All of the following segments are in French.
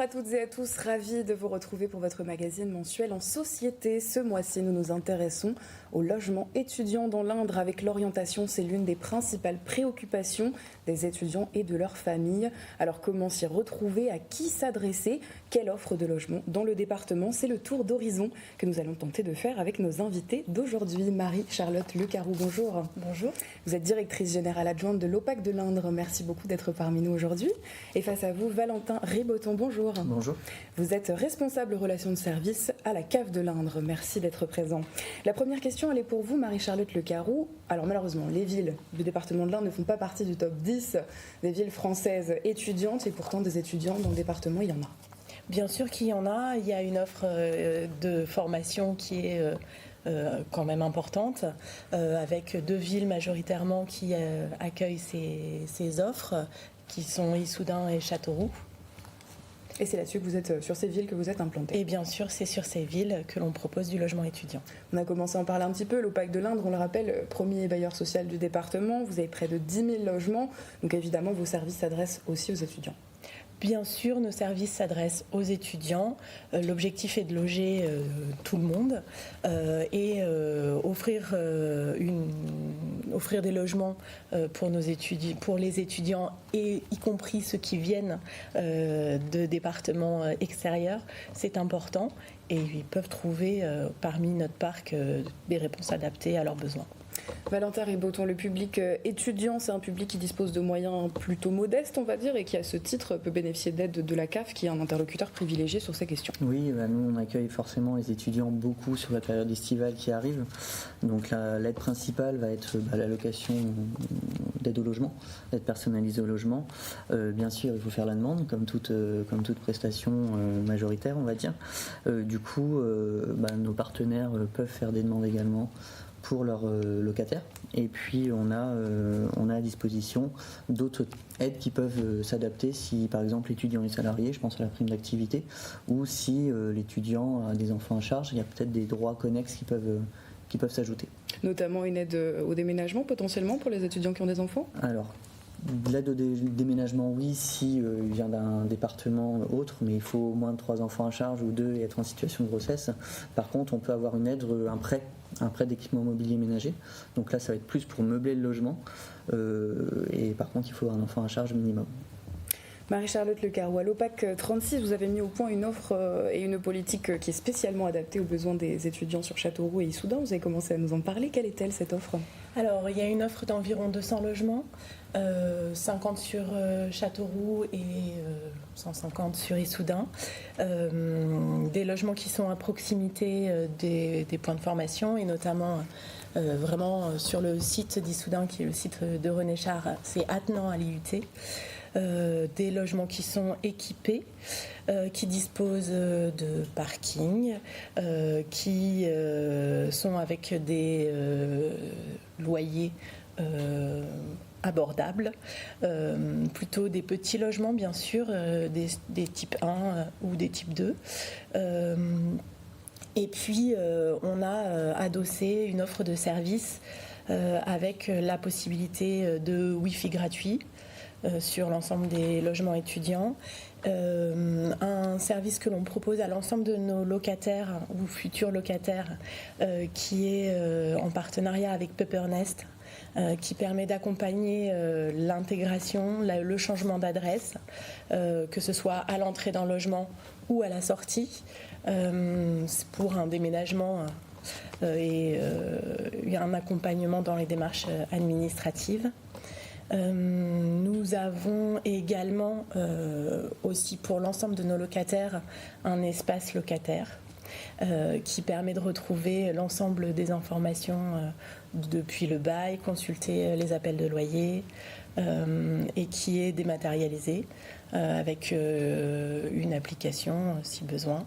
Bonjour à toutes et à tous, ravis de vous retrouver pour votre magazine mensuel en société. Ce mois-ci, nous nous intéressons au logement étudiant dans l'Indre. Avec l'orientation, c'est l'une des principales préoccupations des étudiants et de leurs familles. Alors comment s'y retrouver, à qui s'adresser, quelle offre de logement dans le département? C'est le tour d'horizon que nous allons tenter de faire avec nos invités d'aujourd'hui. Marie-Charlotte Lecaroux, bonjour. Bonjour. Vous êtes directrice générale adjointe de l'OPAC de l'Indre. Merci beaucoup d'être parmi nous aujourd'hui. Et face à vous, Valentin Riboton, bonjour. Bonjour. Vous êtes responsable relations de service à la CAF de l'Indre. Merci d'être présent. La première question, elle est pour vous, Marie-Charlotte Lecaroux. Alors malheureusement, les villes du département de l'Indre ne font pas partie du top 10 des villes françaises étudiantes. Et pourtant, des étudiants dans le département, il y en a. Bien sûr qu'il y en a. Il y a une offre de formation qui est quand même importante, avec 2 villes majoritairement qui accueillent ces offres, qui sont Issoudun et Châteauroux. Et c'est là-dessus que vous êtes, sur ces villes que vous êtes implantés. Et bien sûr, c'est sur ces villes que l'on propose du logement étudiant. On a commencé à en parler un petit peu. L'OPAC de l'Indre, on le rappelle, premier bailleur social du département. Vous avez près de 10 000 logements. Donc évidemment, vos services s'adressent aussi aux étudiants. Bien sûr, nos services s'adressent aux étudiants. L'objectif est de loger tout le monde et offrir des logements pour les étudiants, et y compris ceux qui viennent de départements extérieurs. C'est important et ils peuvent trouver parmi notre parc des réponses adaptées à leurs besoins. Valentin Riboton, le public étudiant, c'est un public qui dispose de moyens plutôt modestes, on va dire, et qui, à ce titre, peut bénéficier d'aide de la CAF, qui est un interlocuteur privilégié sur ces questions. Oui, nous, on accueille forcément les étudiants beaucoup sur la période estivale qui arrive. Donc l'aide principale va être l'allocation d'aide au logement, d'aide personnalisée au logement. Bien sûr, il faut faire la demande, comme toute prestation majoritaire, on va dire. Du coup, nos partenaires peuvent faire des demandes également pour leurs locataires. Et puis on a à disposition d'autres aides qui peuvent s'adapter si par exemple l'étudiant est salarié, je pense à la prime d'activité, ou si l'étudiant a des enfants à charge, il y a peut-être des droits connexes qui peuvent s'ajouter. Notamment une aide au déménagement potentiellement pour les étudiants qui ont des enfants? Alors, l'aide au déménagement, oui, si il vient d'un département autre, mais il faut au moins 3 enfants à charge ou 2 et être en situation de grossesse. Par contre, on peut avoir une aide, un prêt d'équipement mobilier ménager. Donc là, ça va être plus pour meubler le logement. Et par contre, il faut un enfant à charge minimum. Marie-Charlotte Lecaroux, à l'OPAC 36, vous avez mis au point une offre et une politique qui est spécialement adaptée aux besoins des étudiants sur Châteauroux et Issoudun. Vous avez commencé à nous en parler. Quelle est-elle, cette offre? Alors, il y a une offre d'environ 200 logements, 50 sur Châteauroux et 150 sur Issoudun. Des logements qui sont à proximité des points de formation, et notamment vraiment sur le site d'Issoudun, qui est le site de René Char, c'est attenant à l'IUT. Des logements qui sont équipés, qui disposent de parking, qui sont avec des loyers abordables, plutôt des petits logements bien sûr, des types 1 ou des types 2. Et puis on a adossé une offre de service avec la possibilité de Wi-Fi gratuit sur l'ensemble des logements étudiants, un service que l'on propose à l'ensemble de nos locataires ou futurs locataires, qui est en partenariat avec Peppernest, qui permet d'accompagner l'intégration, le changement d'adresse, que ce soit à l'entrée d'un logement ou à la sortie, pour un déménagement et un accompagnement dans les démarches administratives. Nous avons également aussi pour l'ensemble de nos locataires un espace locataire qui permet de retrouver l'ensemble des informations depuis le bail, consulter les appels de loyer, et qui est dématérialisé avec une application si besoin.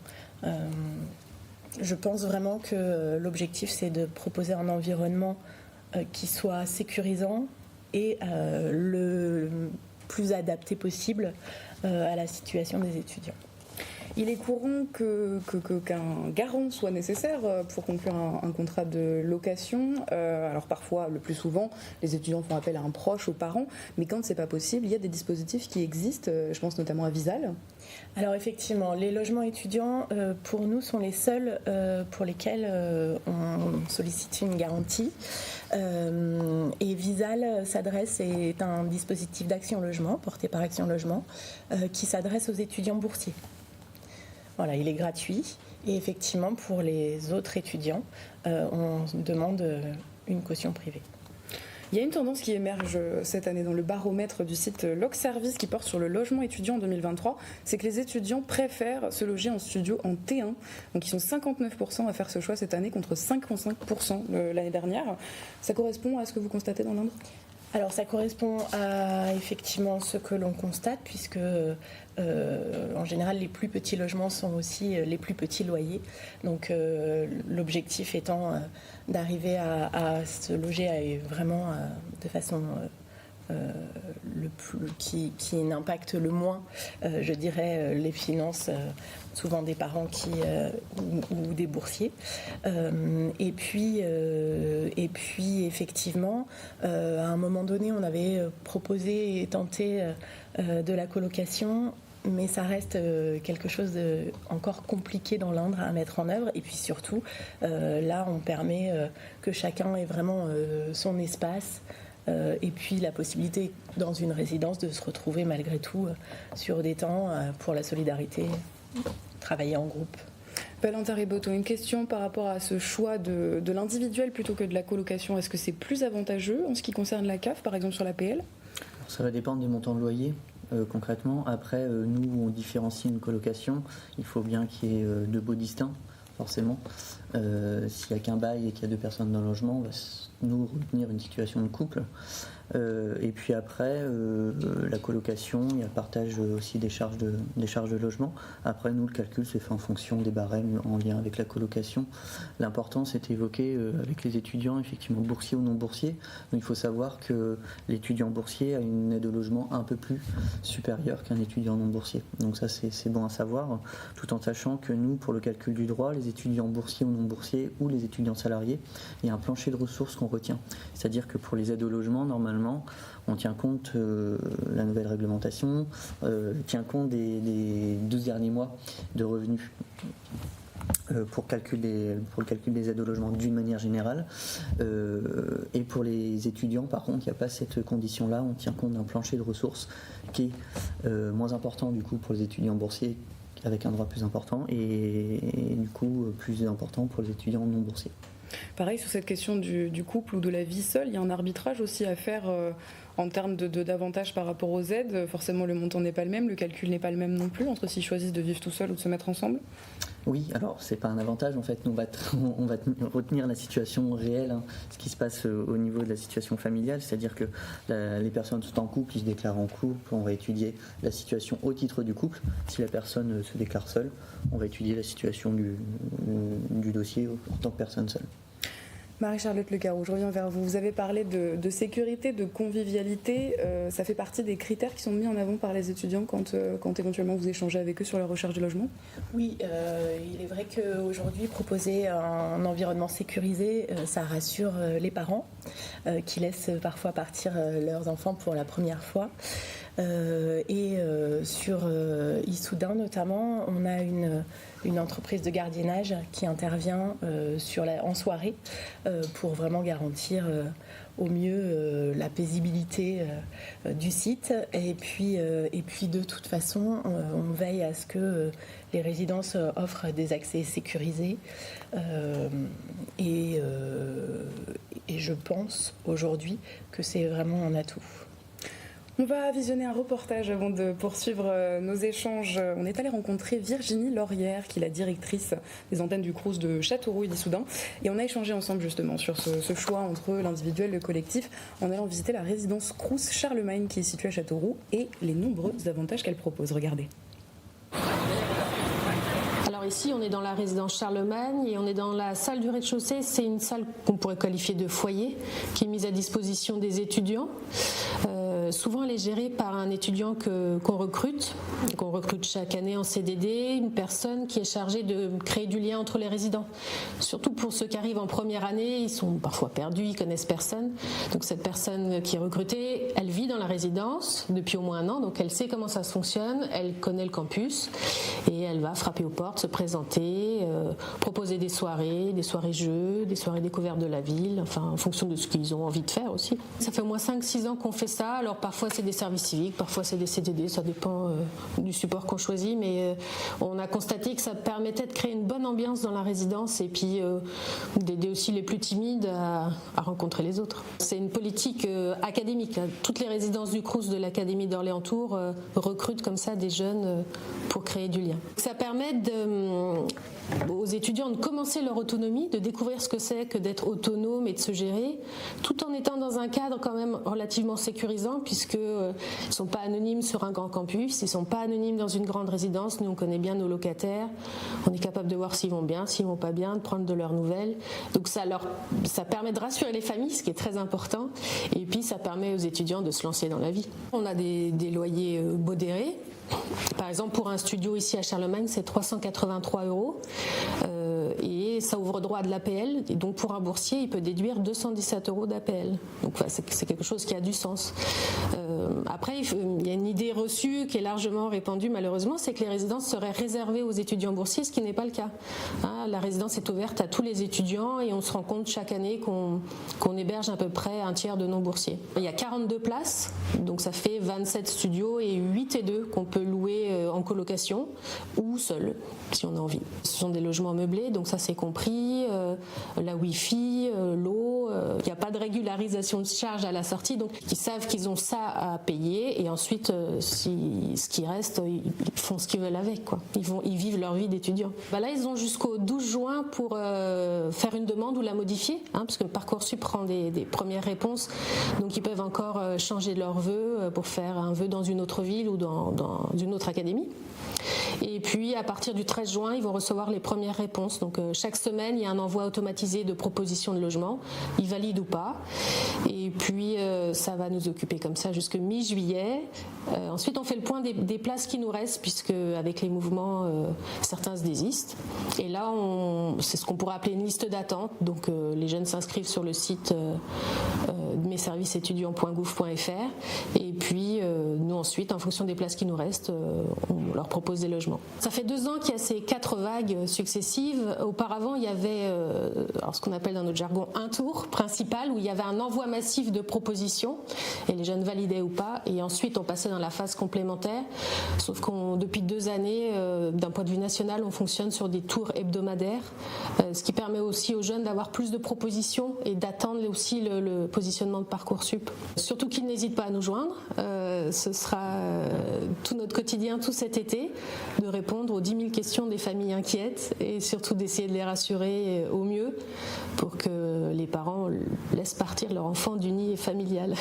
Je pense vraiment que l'objectif, c'est de proposer un environnement qui soit sécurisant et le plus adapté possible à la situation des étudiants. Il est courant qu'un garant soit nécessaire pour conclure un contrat de location. Alors parfois, le plus souvent, les étudiants font appel à un proche, aux parents, mais quand c'est pas possible, il y a des dispositifs qui existent, je pense notamment à Visal. Alors effectivement, les logements étudiants, pour nous, sont les seuls pour lesquels on sollicite une garantie. Et Visal est un dispositif d'Action Logement, porté par Action Logement, qui s'adresse aux étudiants boursiers. Voilà, il est gratuit. Et effectivement, pour les autres étudiants, on demande une caution privée. Il y a une tendance qui émerge cette année dans le baromètre du site Logservice qui porte sur le logement étudiant en 2023, c'est que les étudiants préfèrent se loger en studio en T1. Donc ils sont 59% à faire ce choix cette année contre 55% l'année dernière. Ça correspond à ce que vous constatez dans l'Indre ? Alors ça correspond à effectivement ce que l'on constate puisque en général les plus petits logements sont aussi les plus petits loyers. Donc l'objectif étant d'arriver à se loger vraiment de façon qui n'impacte le moins, je dirais, les finances souvent des parents ou des boursiers. Et puis effectivement, à un moment donné, on avait proposé et tenté de la colocation, mais ça reste quelque chose de encore compliqué dans l'Indre à mettre en œuvre. Et puis surtout, là, on permet que chacun ait vraiment son espace. Et puis la possibilité dans une résidence de se retrouver malgré tout sur des temps pour la solidarité, travailler en groupe. Valentin Riboto, une question par rapport à ce choix de l'individuel plutôt que de la colocation. Est-ce que c'est plus avantageux en ce qui concerne la CAF, par exemple sur l'APL ? Ça va dépendre du montant de loyer. Concrètement, après, nous, on différencie une colocation. Il faut bien qu'il y ait deux baux distincts, forcément. S'il n'y a qu'un bail et qu'il y a deux personnes dans le logement, on va nous retenir une situation de couple. Et puis après, la colocation, il y a le partage aussi des charges de logement. Après, nous, le calcul se fait en fonction des barèmes en lien avec la colocation. L'important, c'est évoqué avec les étudiants, effectivement, boursiers ou non boursiers. Donc, il faut savoir que l'étudiant boursier a une aide au logement un peu plus supérieure qu'un étudiant non boursier. Donc ça, c'est bon à savoir, tout en sachant que nous, pour le calcul du droit, les étudiants boursiers ou non boursiers ou les étudiants salariés, il y a un plancher de ressources qu'on retient. C'est-à-dire que pour les aides au logement, normalement, on tient compte, la nouvelle réglementation tient compte des 12 derniers mois de revenus pour le calcul des aides au logement d'une manière générale. Et pour les étudiants, par contre, il n'y a pas cette condition-là. On tient compte d'un plancher de ressources qui est moins important du coup pour les étudiants boursiers avec un droit plus important et du coup plus important pour les étudiants non boursiers. Pareil, sur cette question du couple ou de la vie seule, il y a un arbitrage aussi à faire en termes d'avantages par rapport aux aides. Forcément, le montant n'est pas le même, le calcul n'est pas le même non plus, entre s'ils choisissent de vivre tout seul ou de se mettre ensemble. Oui, alors c'est pas un avantage en fait, nous on va retenir la situation réelle, hein, ce qui se passe au niveau de la situation familiale, c'est-à-dire que les personnes sont en couple, ils se déclarent en couple, on va étudier la situation au titre du couple. Si la personne se déclare seule, on va étudier la situation du dossier en tant que personne seule. Marie-Charlotte Lecaroux, je reviens vers vous. Vous avez parlé de sécurité, de convivialité. Ça fait partie des critères qui sont mis en avant par les étudiants quand éventuellement vous échangez avec eux sur la recherche de logement ? Oui, il est vrai qu'aujourd'hui, proposer un environnement sécurisé, ça rassure les parents qui laissent parfois partir leurs enfants pour la première fois. Sur Issoudun notamment, on a une entreprise de gardiennage qui intervient en soirée pour vraiment garantir au mieux la paisibilité du site. Et puis de toute façon, on veille à ce que les résidences offrent des accès sécurisés. Et je pense aujourd'hui que c'est vraiment un atout. On va visionner un reportage avant de poursuivre nos échanges. On est allé rencontrer Virginie Laurière, qui est la directrice des antennes du Crous de Châteauroux et d'Issoudun. Et on a échangé ensemble justement sur ce choix entre l'individuel et le collectif en allant visiter la résidence Crous Charlemagne qui est située à Châteauroux et les nombreux avantages qu'elle propose. Regardez. Alors ici, on est dans la résidence Charlemagne et on est dans la salle du rez-de-chaussée. C'est une salle qu'on pourrait qualifier de foyer qui est mise à disposition des étudiants. Souvent, elle est gérée par un étudiant qu'on recrute chaque année en CDD, une personne qui est chargée de créer du lien entre les résidents. Surtout pour ceux qui arrivent en première année, ils sont parfois perdus, ils connaissent personne. Donc cette personne qui est recrutée, elle vit dans la résidence depuis au moins un an, donc elle sait comment ça fonctionne, elle connaît le campus et elle va frapper aux portes, se présenter, proposer des soirées jeux, des soirées découvertes de la ville, enfin en fonction de ce qu'ils ont envie de faire aussi. Ça fait au moins 5-6 ans qu'on fait ça, alors parfois c'est des services civiques, parfois c'est des CDD, ça dépend du support qu'on choisit, mais on a constaté que ça permettait de créer une bonne ambiance dans la résidence et puis d'aider aussi les plus timides à rencontrer les autres. C'est une politique académique. Toutes les résidences du Crous de l'Académie d'Orléans-Tours recrutent comme ça des jeunes pour créer du lien. Ça permet aux étudiants de commencer leur autonomie, de découvrir ce que c'est que d'être autonome et de se gérer, tout en étant dans un cadre quand même relativement sécurisant, puisqu'ils ne sont pas anonymes sur un grand campus, ils ne sont pas anonymes dans une grande résidence. Nous, on connaît bien nos locataires, on est capable de voir s'ils vont bien, s'ils ne vont pas bien, de prendre de leurs nouvelles. Donc ça permet de rassurer les familles, ce qui est très important, et puis ça permet aux étudiants de se lancer dans la vie. On a des loyers modérés. Par exemple, pour un studio ici à Charlemagne, c'est 383 €. Et ça ouvre droit à de l'APL. Et donc, pour un boursier, il peut déduire 217 € d'APL. Donc, c'est quelque chose qui a du sens. Après, il y a une idée reçue qui est largement répandue, malheureusement, c'est que les résidences seraient réservées aux étudiants boursiers, ce qui n'est pas le cas. La résidence est ouverte à tous les étudiants et on se rend compte chaque année qu'on héberge à peu près un tiers de non-boursiers. Il y a 42 places, donc ça fait 27 studios et 8 et 2 qu'on peut louer en colocation ou seul, si on a envie. Ce sont des logements meublés, donc ça c'est compris, la Wi-Fi, l'eau, il n'y a pas de régularisation de charges à la sortie, donc ils savent qu'ils ont ça à payer et ensuite, ce qui reste, ils font ce qu'ils veulent avec, quoi. Ils vivent leur vie d'étudiant. Là, ils ont jusqu'au 12 juin pour faire une demande ou la modifier, parce que Parcoursup prend des premières réponses, donc ils peuvent encore changer leur vœu pour faire un vœu dans une autre ville ou dans une autre académie. Et puis à partir du 13 juin, ils vont recevoir les premières réponses. Donc chaque semaine, il y a un envoi automatisé de propositions de logement. Ils valident ou pas. Et puis ça va nous occuper comme ça jusqu'à mi-juillet. Ensuite, on fait le point des places qui nous restent, puisque avec les mouvements, certains se désistent. Et là, c'est ce qu'on pourrait appeler une liste d'attente. Donc les jeunes s'inscrivent sur le site messervicesétudiants.gouv.fr. Et puis nous ensuite, en fonction des places qui nous restent, on leur propose des logements. Ça fait 2 ans qu'il y a ces 4 vagues successives. Auparavant, il y avait ce qu'on appelle dans notre jargon un tour principal, où il y avait un envoi massif de propositions et les jeunes validaient ou pas. Et ensuite, on passait dans la phase complémentaire. Sauf depuis 2 années, d'un point de vue national, on fonctionne sur des tours hebdomadaires, ce qui permet aussi aux jeunes d'avoir plus de propositions et d'attendre aussi le positionnement de Parcoursup. Surtout qu'ils n'hésitent pas à nous joindre. Ce sera tout notre quotidien, tout cet été, de répondre aux 10 000 questions des familles inquiètes et surtout d'essayer de les rassurer au mieux pour que les parents laissent partir leur enfant du nid familial.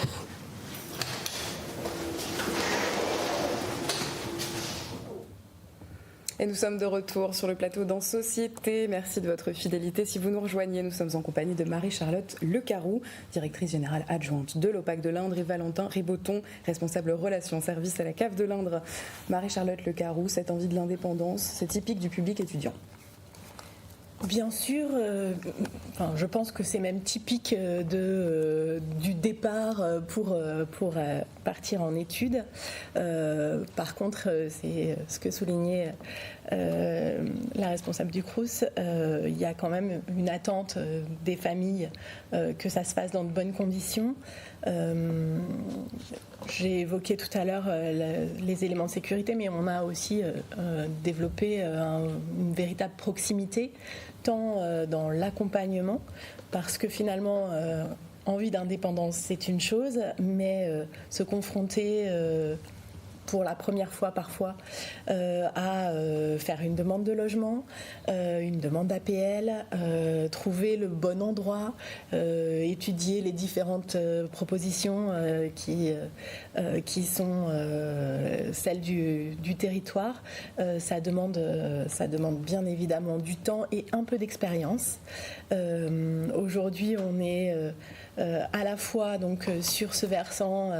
Et nous sommes de retour sur le plateau dans Société. Merci de votre fidélité. Si vous nous rejoignez, nous sommes en compagnie de Marie-Charlotte Lecaroux, directrice générale adjointe de l'OPAC de l'Indre, et Valentin Riboton, responsable relations service à la CAF de l'Indre. Marie-Charlotte Lecaroux, cette envie de l'indépendance, c'est typique du public étudiant. Bien sûr, je pense que c'est même typique du départ pour partir en études. Par contre, c'est ce que soulignait la responsable du Crous, il y a quand même une attente des familles que ça se fasse dans de bonnes conditions. J'ai évoqué tout à l'heure les éléments de sécurité, mais on a aussi développé une véritable proximité, tant dans l'accompagnement, parce que finalement, envie d'indépendance, c'est une chose, mais se confronter pour la première fois parfois à faire une demande de logement, une demande d'APL, trouver le bon endroit, étudier les différentes propositions qui sont celles du territoire. Ça demande bien évidemment du temps et un peu d'expérience. Aujourd'hui, on est à la fois donc sur ce versant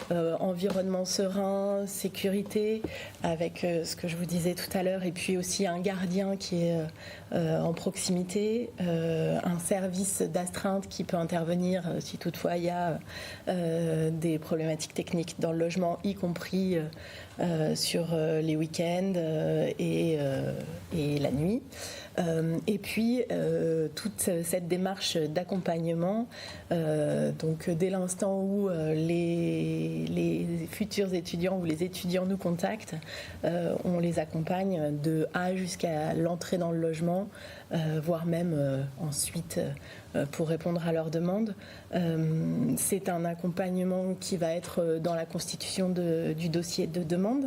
environnement serein, sécurité, avec ce que je vous disais tout à l'heure, et puis aussi un gardien qui est en proximité, un service d'astreinte qui peut intervenir si toutefois il y a des problématiques techniques dans le logement, y compris sur les week-ends et la nuit. Et puis toute cette démarche d'accompagnement, donc dès l'instant où les futurs étudiants ou les étudiants nous contactent, on les accompagne de A jusqu'à l'entrée dans le logement, voire même ensuite pour répondre à leurs demandes. C'est un accompagnement qui va être dans la constitution du dossier de demande.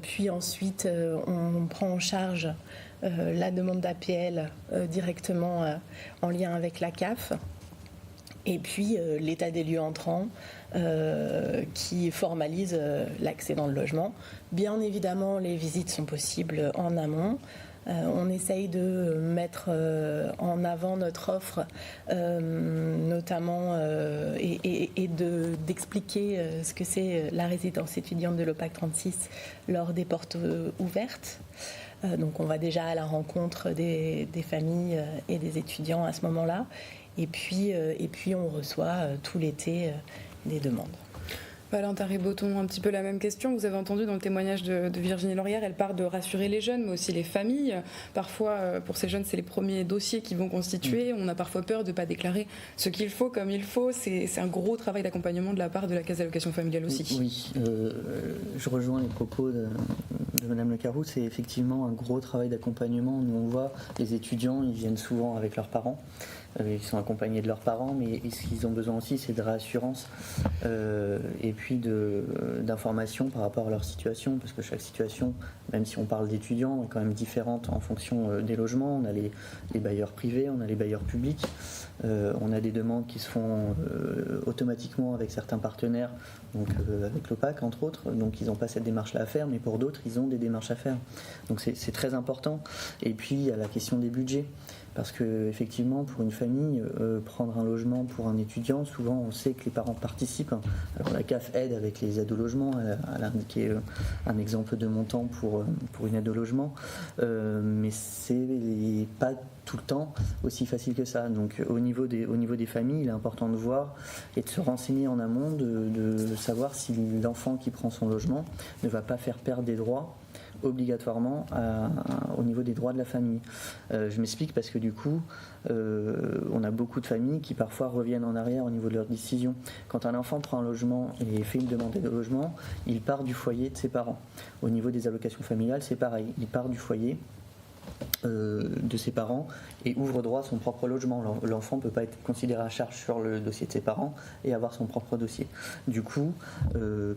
Puis ensuite, on prend en charge la demande d'APL directement en lien avec la CAF. Et puis l'état des lieux entrants qui formalise l'accès dans le logement. Bien évidemment, les visites sont possibles en amont. On essaye de mettre en avant notre offre, notamment, et d'expliquer ce que c'est la résidence étudiante de l'OPAC 36 lors des portes ouvertes. Donc on va déjà à la rencontre des familles et des étudiants à ce moment-là. Et puis on reçoit tout l'été des demandes. Valentin Riboton, un petit peu la même question. Vous avez entendu dans le témoignage de Virginie Laurière, elle parle de rassurer les jeunes, mais aussi les familles. Parfois, pour ces jeunes, c'est les premiers dossiers qu'ils vont constituer. On a parfois peur de ne pas déclarer ce qu'il faut comme il faut. C'est un gros travail d'accompagnement de la part de la Caisse d'allocation familiale aussi. Oui, je rejoins les propos de Madame Le Carrou. C'est effectivement un gros travail d'accompagnement. Nous, on voit les étudiants, ils viennent souvent avec leurs parents. Ils sont accompagnés de leurs parents, mais ce qu'ils ont besoin aussi, c'est de réassurance et puis d'informations par rapport à leur situation, parce que chaque situation, même si on parle d'étudiants, est quand même différente en fonction des logements. On a les bailleurs privés, on a les bailleurs publics, on a des demandes qui se font automatiquement avec certains partenaires, donc avec l'OPAC entre autres, donc ils n'ont pas cette démarche-là à faire, mais pour d'autres, ils ont des démarches à faire. Donc c'est très important. Et puis il y a la question des budgets. Parce qu'effectivement, pour une famille, prendre un logement pour un étudiant, souvent on sait que les parents participent. Alors la CAF aide avec les aides au logement, elle a indiqué un exemple de montant pour une aide au logement, mais c'est pas tout le temps aussi facile que ça. Donc au niveau des familles, il est important de voir et de se renseigner en amont, de savoir si l'enfant qui prend son logement ne va pas faire perdre des droits obligatoirement au niveau des droits de la famille. Je m'explique parce que du coup, on a beaucoup de familles qui parfois reviennent en arrière au niveau de leur décision. Quand un enfant prend un logement et fait une demande de logement, il part du foyer de ses parents. Au niveau des allocations familiales, c'est pareil. Il part du foyer de ses parents et ouvre droit à son propre logement. L'enfant ne peut pas être considéré à charge sur le dossier de ses parents et avoir son propre dossier. Du coup,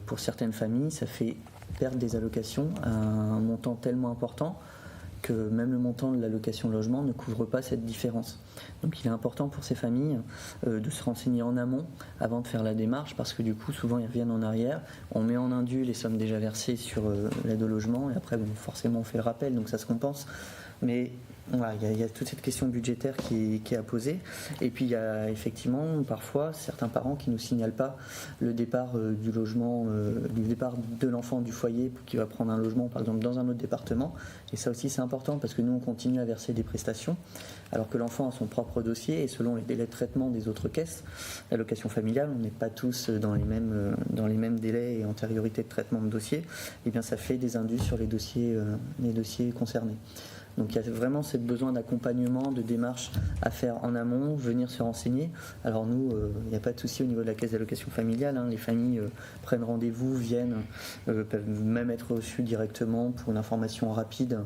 pour certaines familles, ça fait perdre des allocations à un montant tellement important que même le montant de l'allocation logement ne couvre pas cette différence. Donc il est important pour ces familles de se renseigner en amont avant de faire la démarche, parce que du coup souvent ils reviennent en arrière, on met en indu les sommes déjà versées sur l'aide au logement et après forcément on fait le rappel, donc ça se compense. Mais voilà, il y a toute cette question budgétaire qui est à poser. Et puis il y a effectivement parfois certains parents qui ne nous signalent pas le départ du logement, du départ de l'enfant du foyer qui va prendre un logement par exemple dans un autre département. Et ça aussi c'est important parce que nous on continue à verser des prestations alors que l'enfant a son propre dossier et selon les délais de traitement des autres caisses, l'allocation familiale, on n'est pas tous dans les mêmes délais et antériorités de traitement de dossier. Et bien ça fait des indus sur les dossiers concernés. Donc il y a vraiment ce besoin d'accompagnement, de démarche à faire en amont, venir se renseigner. Alors nous, il n'y a pas de souci au niveau de la caisse d'allocation familiale. Les familles prennent rendez-vous, viennent, peuvent même être reçues directement pour une information rapide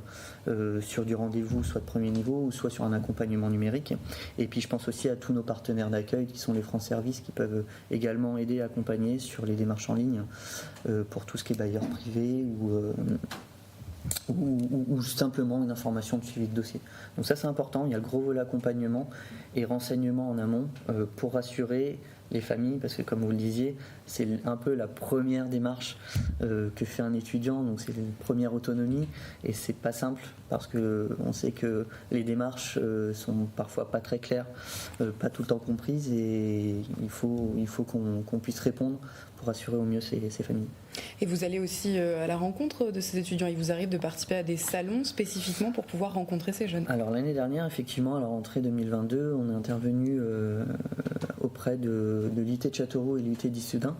sur du rendez-vous, soit de premier niveau, ou soit sur un accompagnement numérique. Et puis je pense aussi à tous nos partenaires d'accueil qui sont les France Services qui peuvent également aider, accompagner sur les démarches en ligne pour tout ce qui est bailleurs privés ou simplement une information de suivi de dossier. Donc ça c'est important, il y a le gros volet accompagnement et renseignement en amont pour rassurer les familles, parce que comme vous le disiez, c'est un peu la première démarche que fait un étudiant, donc c'est une première autonomie, et c'est pas simple parce que on sait que les démarches sont parfois pas très claires, pas tout le temps comprises, et il faut qu'on puisse répondre pour assurer au mieux ces familles. Et vous allez aussi à la rencontre de ces étudiants. Il vous arrive de participer à des salons spécifiquement pour pouvoir rencontrer ces jeunes? Alors l'année dernière, effectivement, à la rentrée 2022, on est intervenu auprès de l'UT de Châteauroux et l'UT d'Issoudun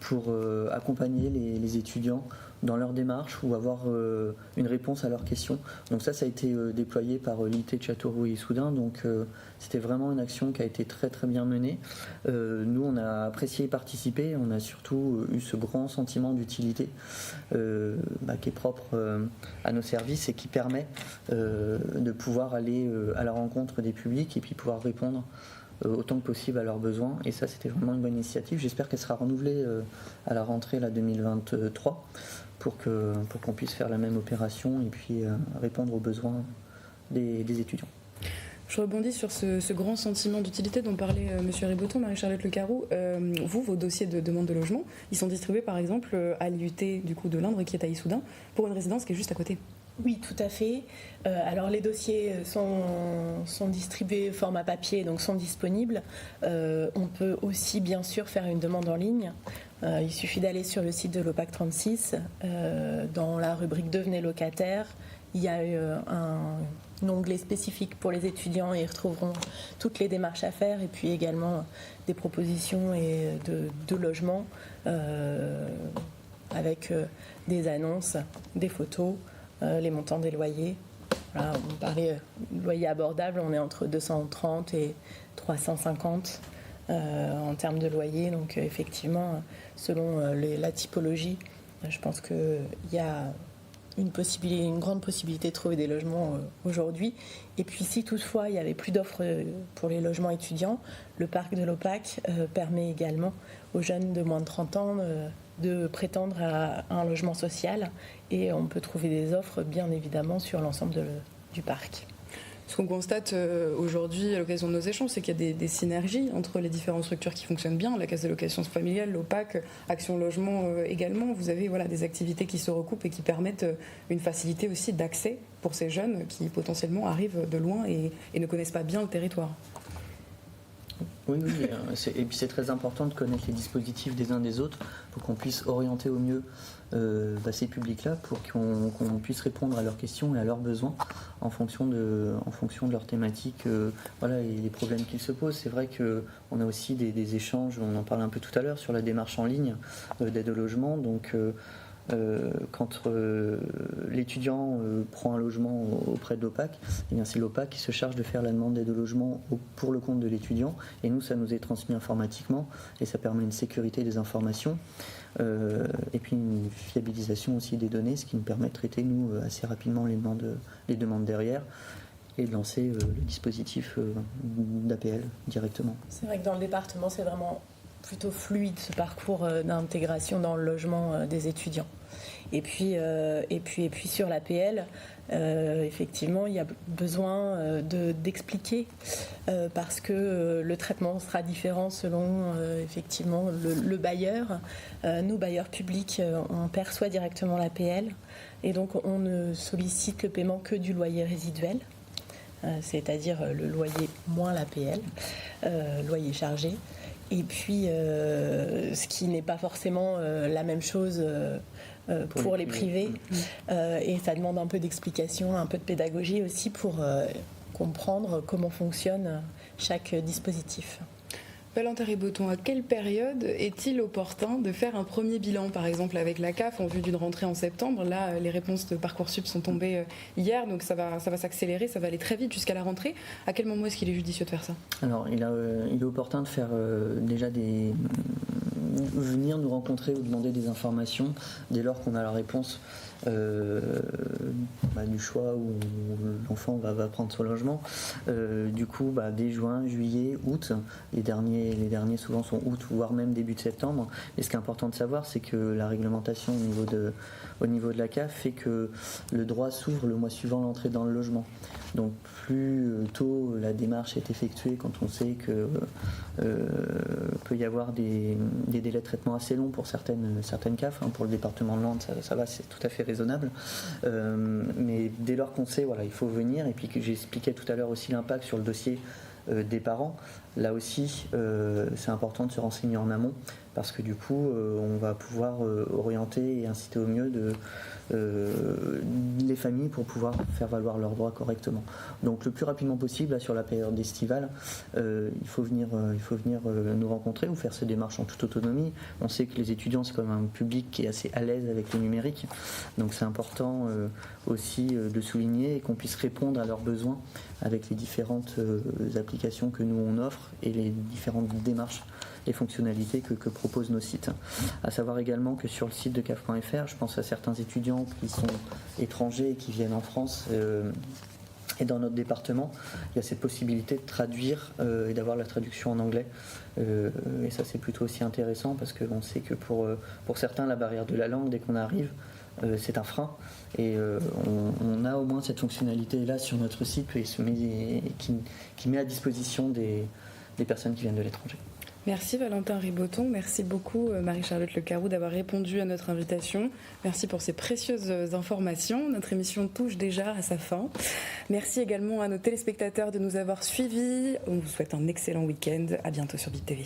pour accompagner les étudiants dans leur démarche ou avoir une réponse à leurs questions. Donc ça a été déployé par l'UT de Châteauroux et Issoudun, donc c'était vraiment une action qui a été très très bien menée. Nous on a apprécié y participer, on a surtout eu ce grand sentiment d'utilité qui est propre à nos services et qui permet de pouvoir aller à la rencontre des publics et puis pouvoir répondre autant que possible à leurs besoins, et ça c'était vraiment une bonne initiative. J'espère qu'elle sera renouvelée à la rentrée 2023 pour qu'on puisse faire la même opération et puis répondre aux besoins des étudiants. Je rebondis sur ce grand sentiment d'utilité dont parlait M. Riboton, Marie-Charlotte Lecaroux. Vos dossiers de demande de logement, ils sont distribués par exemple à l'IUT du coup de l'Indre qui est à Issoudun pour une résidence qui est juste à côté. Oui, tout à fait. Alors les dossiers sont distribués format papier, donc sont disponibles. On peut aussi bien sûr faire une demande en ligne. Il suffit d'aller sur le site de l'OPAC 36. Dans la rubrique Devenez locataire, il y a un onglet spécifique pour les étudiants et ils retrouveront toutes les démarches à faire et puis également des propositions de logements avec des annonces, des photos, les montants des loyers. Voilà, on parlait de loyer abordable, on est entre 230 et 350 en termes de loyer. Donc effectivement, selon la typologie, je pense qu'il y a une grande possibilité de trouver des logements aujourd'hui. Et puis si toutefois il n'y avait plus d'offres pour les logements étudiants, le parc de l'OPAC permet également aux jeunes de moins de 30 ans de prétendre à un logement social, et on peut trouver des offres bien évidemment sur l'ensemble du parc. Ce qu'on constate aujourd'hui à l'occasion de nos échanges, c'est qu'il y a des synergies entre les différentes structures qui fonctionnent bien, la Caisse d'allocation familiale, l'OPAC, Action Logement également. Vous avez des activités qui se recoupent et qui permettent une facilité aussi d'accès pour ces jeunes qui potentiellement arrivent de loin et ne connaissent pas bien le territoire. Oui, et puis c'est très important de connaître les dispositifs des uns des autres pour qu'on puisse orienter au mieux ces publics-là, pour qu'on puisse répondre à leurs questions et à leurs besoins en fonction de leur thématique et les problèmes qu'ils se posent. C'est vrai qu'on a aussi des échanges, on en parle un peu tout à l'heure, sur la démarche en ligne d'aide au logement. Donc quand l'étudiant prend un logement auprès de l'OPAC, c'est l'OPAC qui se charge de faire la demande d'aide au logement pour le compte de l'étudiant, et nous ça nous est transmis informatiquement et ça permet une sécurité des informations et puis une fiabilisation aussi des données, ce qui nous permet de traiter nous assez rapidement les demandes derrière et de lancer le dispositif d'APL directement. C'est vrai que dans le département c'est vraiment plutôt fluide ce parcours d'intégration dans le logement des étudiants. Et puis sur l'APL, effectivement, il y a besoin d'expliquer parce que le traitement sera différent selon effectivement le bailleur. Nous, bailleurs publics, on perçoit directement l'APL et donc on ne sollicite le paiement que du loyer résiduel, c'est-à-dire le loyer moins l'APL, loyer chargé. Et puis, ce qui n'est pas forcément la même chose pour les privés. Et ça demande un peu d'explication, un peu de pédagogie aussi pour comprendre comment fonctionne chaque dispositif. Valentin Riboton, à quelle période est-il opportun de faire un premier bilan, par exemple avec la CAF en vue d'une rentrée en septembre? Là, les réponses de Parcoursup sont tombées hier, donc ça va s'accélérer, ça va aller très vite jusqu'à la rentrée. À quel moment est-ce qu'il est judicieux de faire ça? Alors, il est opportun de faire déjà des venir nous rencontrer ou demander des informations dès lors qu'on a la réponse du choix où l'enfant va prendre son logement. Du coup, dès juin, juillet, août, les derniers souvent sont août, voire même début de septembre. Et ce qui est important de savoir, c'est que la réglementation au niveau de la CAF fait que le droit s'ouvre le mois suivant l'entrée dans le logement. Donc plus tôt la démarche est effectuée, quand on sait que peut y avoir des délais de traitement assez longs pour certaines CAF, pour le département de Landes ça va, c'est tout à fait raisonnable, mais dès lors qu'on sait, voilà, il faut venir. Et puis que j'expliquais tout à l'heure aussi l'impact sur le dossier des parents, là aussi c'est important de se renseigner en amont, parce que du coup on va pouvoir orienter et inciter au mieux les familles pour pouvoir faire valoir leurs droits correctement. Donc le plus rapidement possible, là, sur la période estivale, il faut venir nous rencontrer ou faire ces démarches en toute autonomie. On sait que les étudiants, c'est quand même un public qui est assez à l'aise avec le numérique, donc c'est important aussi de souligner et qu'on puisse répondre à leurs besoins avec les différentes applications que nous on offre et les différentes démarches et fonctionnalités que proposent nos sites. À savoir également que sur le site de CAF.fr, je pense à certains étudiants qui sont étrangers et qui viennent en France et dans notre département, il y a cette possibilité de traduire et d'avoir la traduction en anglais. Et ça, c'est plutôt aussi intéressant, parce qu'on sait que pour certains, la barrière de la langue, dès qu'on arrive, c'est un frein. Et on a au moins cette fonctionnalité-là sur notre site qui met à disposition des personnes qui viennent de l'étranger. Merci Valentin Riboton, merci beaucoup Marie-Charlotte Lecaroux d'avoir répondu à notre invitation. Merci pour ces précieuses informations. Notre émission touche déjà à sa fin. Merci également à nos téléspectateurs de nous avoir suivis. On vous souhaite un excellent week-end. À bientôt sur Bip TV.